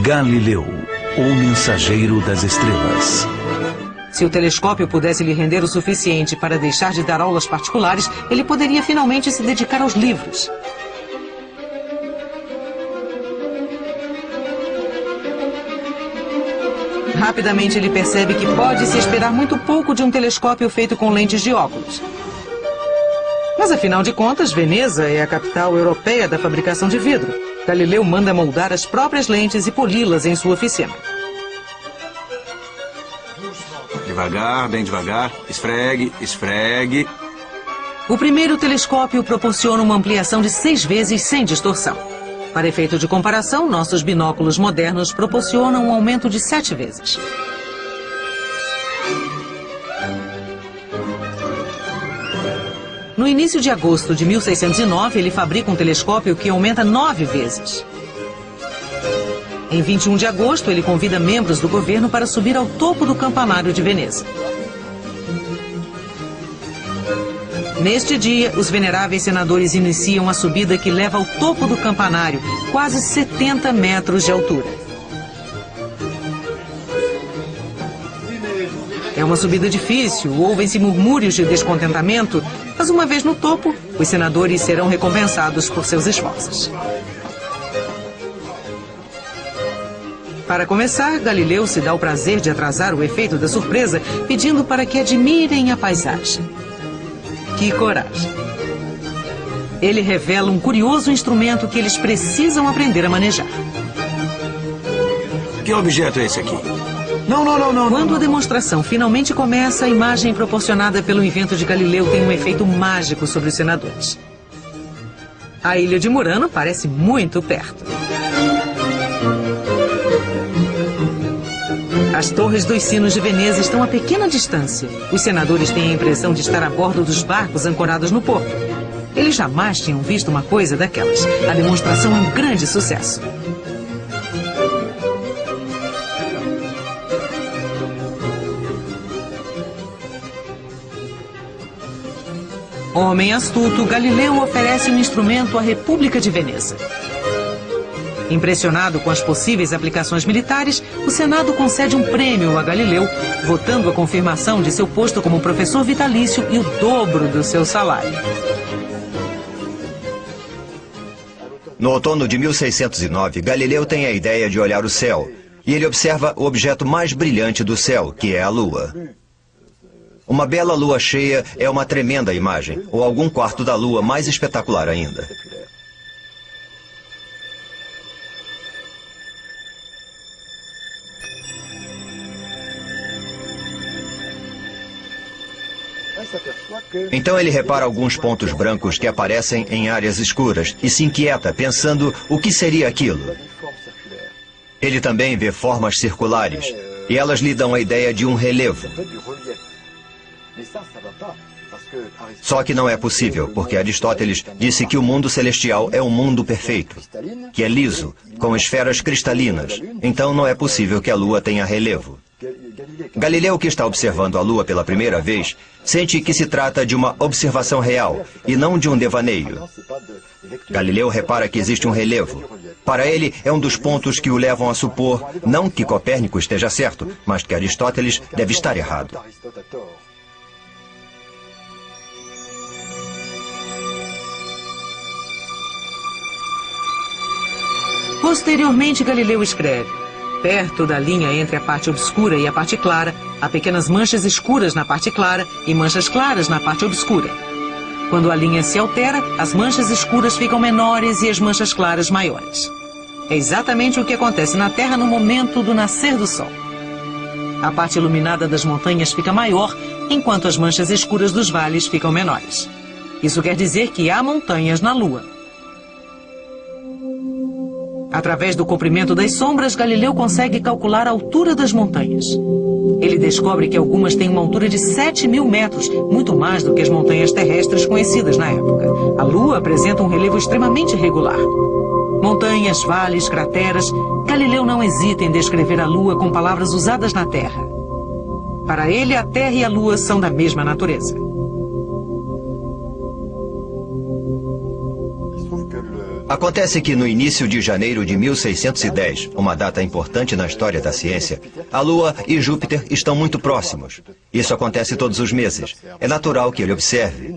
Galileu, o mensageiro das estrelas. Se o telescópio pudesse lhe render o suficiente para deixar de dar aulas particulares, ele poderia finalmente se dedicar aos livros. Rapidamente ele percebe que pode-se esperar muito pouco de um telescópio feito com lentes de óculos. Mas afinal de contas, Veneza é a capital europeia da fabricação de vidro. Galileu manda moldar as próprias lentes e poli-las em sua oficina. Devagar, bem devagar. Esfregue, esfregue. O primeiro telescópio proporciona uma ampliação de 6 vezes sem distorção. Para efeito de comparação, nossos binóculos modernos proporcionam um aumento de 7 vezes. No início de agosto de 1609, ele fabrica um telescópio que aumenta 9 vezes. Em 21 de agosto, ele convida membros do governo para subir ao topo do campanário de Veneza. Neste dia, os veneráveis senadores iniciam a subida que leva ao topo do campanário, quase 70 metros de altura. É uma subida difícil, ouvem-se murmúrios de descontentamento, mas uma vez no topo, os senadores serão recompensados por seus esforços. Para começar, Galileu se dá o prazer de atrasar o efeito da surpresa, pedindo para que admirem a paisagem. Que coragem! Ele revela um curioso instrumento que eles precisam aprender a manejar. Que objeto é esse aqui? Não. Quando a demonstração finalmente começa, a imagem proporcionada pelo invento de Galileu tem um efeito mágico sobre os senadores. A ilha de Murano parece muito perto. As torres dos sinos de Veneza estão a pequena distância. Os senadores têm a impressão de estar a bordo dos barcos ancorados no porto. Eles jamais tinham visto uma coisa daquelas. A demonstração é um grande sucesso. Homem astuto, Galileu oferece um instrumento à República de Veneza. Impressionado com as possíveis aplicações militares, o Senado concede um prêmio a Galileu, votando a confirmação de seu posto como professor vitalício e o dobro do seu salário. No outono de 1609, Galileu tem a ideia de olhar o céu, e ele observa o objeto mais brilhante do céu, que é a Lua. Uma bela lua cheia é uma tremenda imagem, ou algum quarto da lua mais espetacular ainda. Então ele repara alguns pontos brancos que aparecem em áreas escuras e se inquieta, pensando o que seria aquilo. Ele também vê formas circulares, e elas lhe dão a ideia de um relevo. Só que não é possível, porque Aristóteles disse que o mundo celestial é um mundo perfeito, que é liso, com esferas cristalinas. Então não é possível que a Lua tenha relevo. Galileu, que está observando a Lua pela primeira vez, sente que se trata de uma observação real e não de um devaneio. Galileu repara que existe um relevo. Para ele, é um dos pontos que o levam a supor não que Copérnico esteja certo, mas que Aristóteles deve estar errado. Posteriormente, Galileu escreve: perto da linha entre a parte obscura e a parte clara, há pequenas manchas escuras na parte clara e manchas claras na parte obscura. Quando a linha se altera, as manchas escuras ficam menores e as manchas claras maiores. É exatamente o que acontece na Terra no momento do nascer do Sol. A parte iluminada das montanhas fica maior, enquanto as manchas escuras dos vales ficam menores. Isso quer dizer que há montanhas na Lua. Através do comprimento das sombras, Galileu consegue calcular a altura das montanhas. Ele descobre que algumas têm uma altura de 7.000 metros, muito mais do que as montanhas terrestres conhecidas na época. A Lua apresenta um relevo extremamente irregular. Montanhas, vales, crateras. Galileu não hesita em descrever a Lua com palavras usadas na Terra. Para ele, a Terra e a Lua são da mesma natureza. Acontece que no início de janeiro de 1610, uma data importante na história da ciência, a Lua e Júpiter estão muito próximos. Isso acontece todos os meses. É natural que ele observe.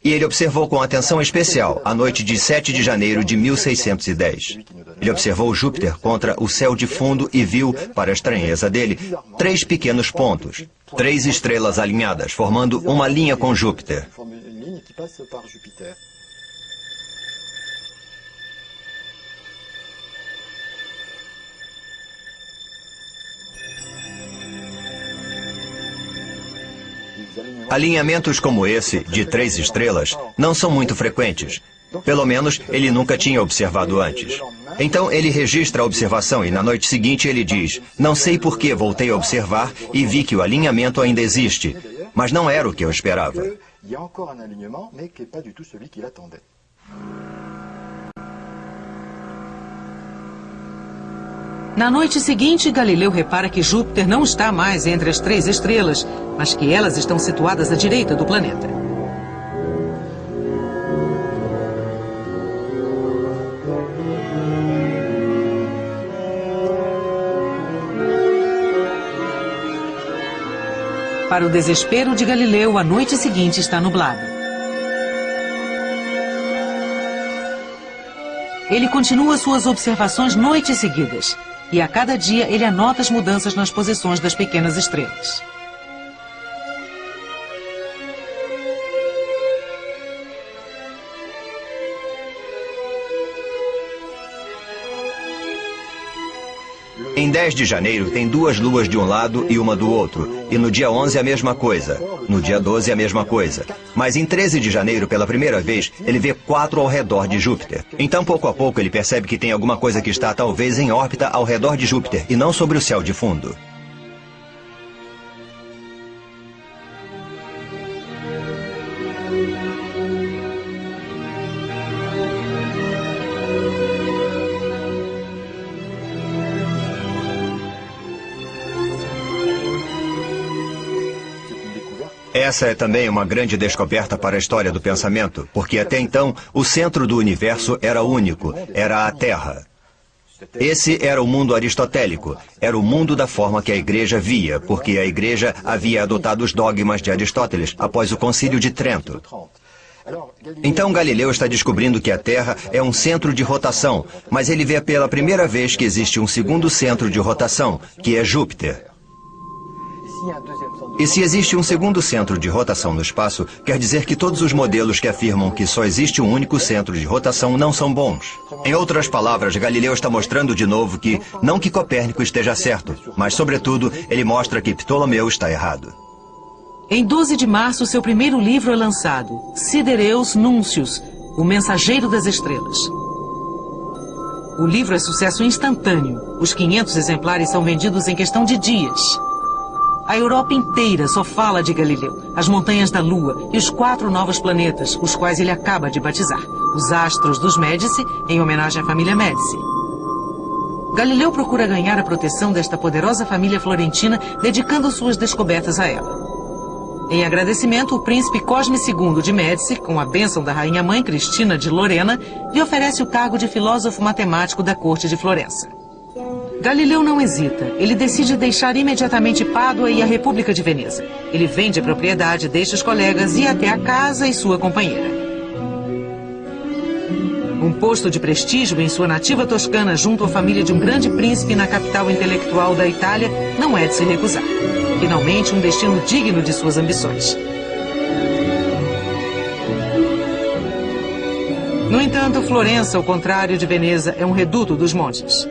E ele observou com atenção especial a noite de 7 de janeiro de 1610. Ele observou Júpiter contra o céu de fundo e viu, para a estranheza dele, 3 pequenos pontos, 3 estrelas alinhadas, formando uma linha com Júpiter. Alinhamentos como esse, de 3 estrelas, não são muito frequentes. Pelo menos, ele nunca tinha observado antes. Então, ele registra a observação e na noite seguinte ele diz: "Não sei por que voltei a observar e vi que o alinhamento ainda existe, mas não era o que eu esperava." Na noite seguinte, Galileu repara que Júpiter não está mais entre as 3 estrelas, mas que elas estão situadas à direita do planeta. Para o desespero de Galileu, a noite seguinte está nublada. Ele continua suas observações noites seguidas. E a cada dia ele anota as mudanças nas posições das pequenas estrelas. Em 10 de janeiro tem 2 luas de um lado e uma do outro. E no dia 11 a mesma coisa. No dia 12 a mesma coisa. Mas em 13 de janeiro, pela primeira vez, ele vê 4 ao redor de Júpiter. Então, pouco a pouco, ele percebe que tem alguma coisa que está talvez em órbita ao redor de Júpiter e não sobre o céu de fundo. Essa é também uma grande descoberta para a história do pensamento, porque até então o centro do universo era único, era a Terra. Esse era o mundo aristotélico, era o mundo da forma que a Igreja via, porque a Igreja havia adotado os dogmas de Aristóteles após o Concílio de Trento. Então Galileu está descobrindo que a Terra é um centro de rotação, mas ele vê pela primeira vez que existe um segundo centro de rotação, que é Júpiter. E se existe um segundo centro de rotação no espaço, quer dizer que todos os modelos que afirmam que só existe um único centro de rotação não são bons. Em outras palavras, Galileu está mostrando de novo que, não que Copérnico esteja certo, mas, sobretudo, ele mostra que Ptolomeu está errado. Em 12 de março, seu primeiro livro é lançado, Sidereus Nuncius, O Mensageiro das Estrelas. O livro é sucesso instantâneo. Os 500 exemplares são vendidos em questão de dias. A Europa inteira só fala de Galileu, as montanhas da Lua e os 4 novos planetas, os quais ele acaba de batizar, os astros dos Médici, em homenagem à família Médici. Galileu procura ganhar a proteção desta poderosa família florentina, dedicando suas descobertas a ela. Em agradecimento, o príncipe Cosme II de Médici, com a bênção da rainha-mãe Cristina de Lorena, lhe oferece o cargo de filósofo matemático da corte de Florença. Galileu não hesita. Ele decide deixar imediatamente Pádua e a República de Veneza. Ele vende a propriedade, deixa os colegas e ir até a casa e sua companheira. Um posto de prestígio em sua nativa Toscana junto à família de um grande príncipe na capital intelectual da Itália não é de se recusar. Finalmente, um destino digno de suas ambições. No entanto, Florença, ao contrário de Veneza, é um reduto dos monges.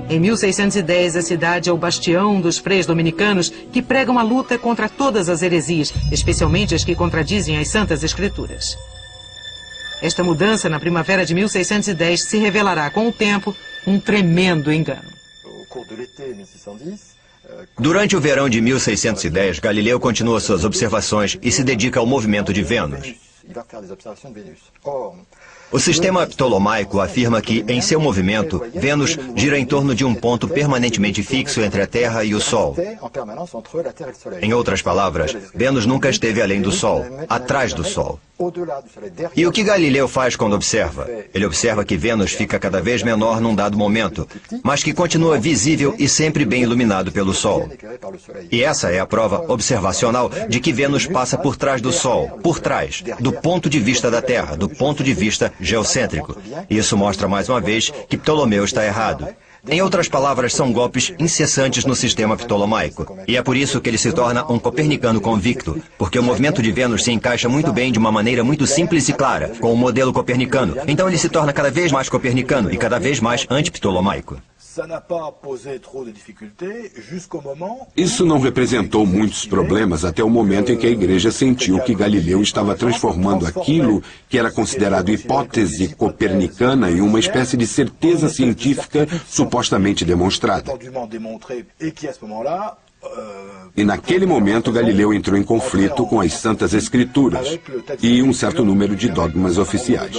Em 1610, a cidade é o bastião dos freis dominicanos que pregam a luta contra todas as heresias, especialmente as que contradizem as Santas Escrituras. Esta mudança, na primavera de 1610, se revelará com o tempo um tremendo engano. Durante o verão de 1610, Galileu continua suas observações e se dedica ao movimento de Vênus. O sistema ptolomaico afirma que, em seu movimento, Vênus gira em torno de um ponto permanentemente fixo entre a Terra e o Sol. Em outras palavras, Vênus nunca esteve além do Sol, atrás do Sol. E o que Galileu faz quando observa? Ele observa que Vênus fica cada vez menor num dado momento, mas que continua visível e sempre bem iluminado pelo Sol. E essa é a prova observacional de que Vênus passa por trás do Sol, por trás, do ponto de vista da Terra, do ponto de vista geocêntrico. Isso mostra mais uma vez que Ptolomeu está errado. Em outras palavras, são golpes incessantes no sistema ptolomaico. E é por isso que ele se torna um copernicano convicto, porque o movimento de Vênus se encaixa muito bem de uma maneira muito simples e clara, com o modelo copernicano. Então ele se torna cada vez mais copernicano e cada vez mais antiptolomaico. Isso não representou muitos problemas até o momento em que a Igreja sentiu que Galileu estava transformando aquilo que era considerado hipótese copernicana em uma espécie de certeza científica supostamente demonstrada. E naquele momento Galileu entrou em conflito com as Santas Escrituras e um certo número de dogmas oficiais.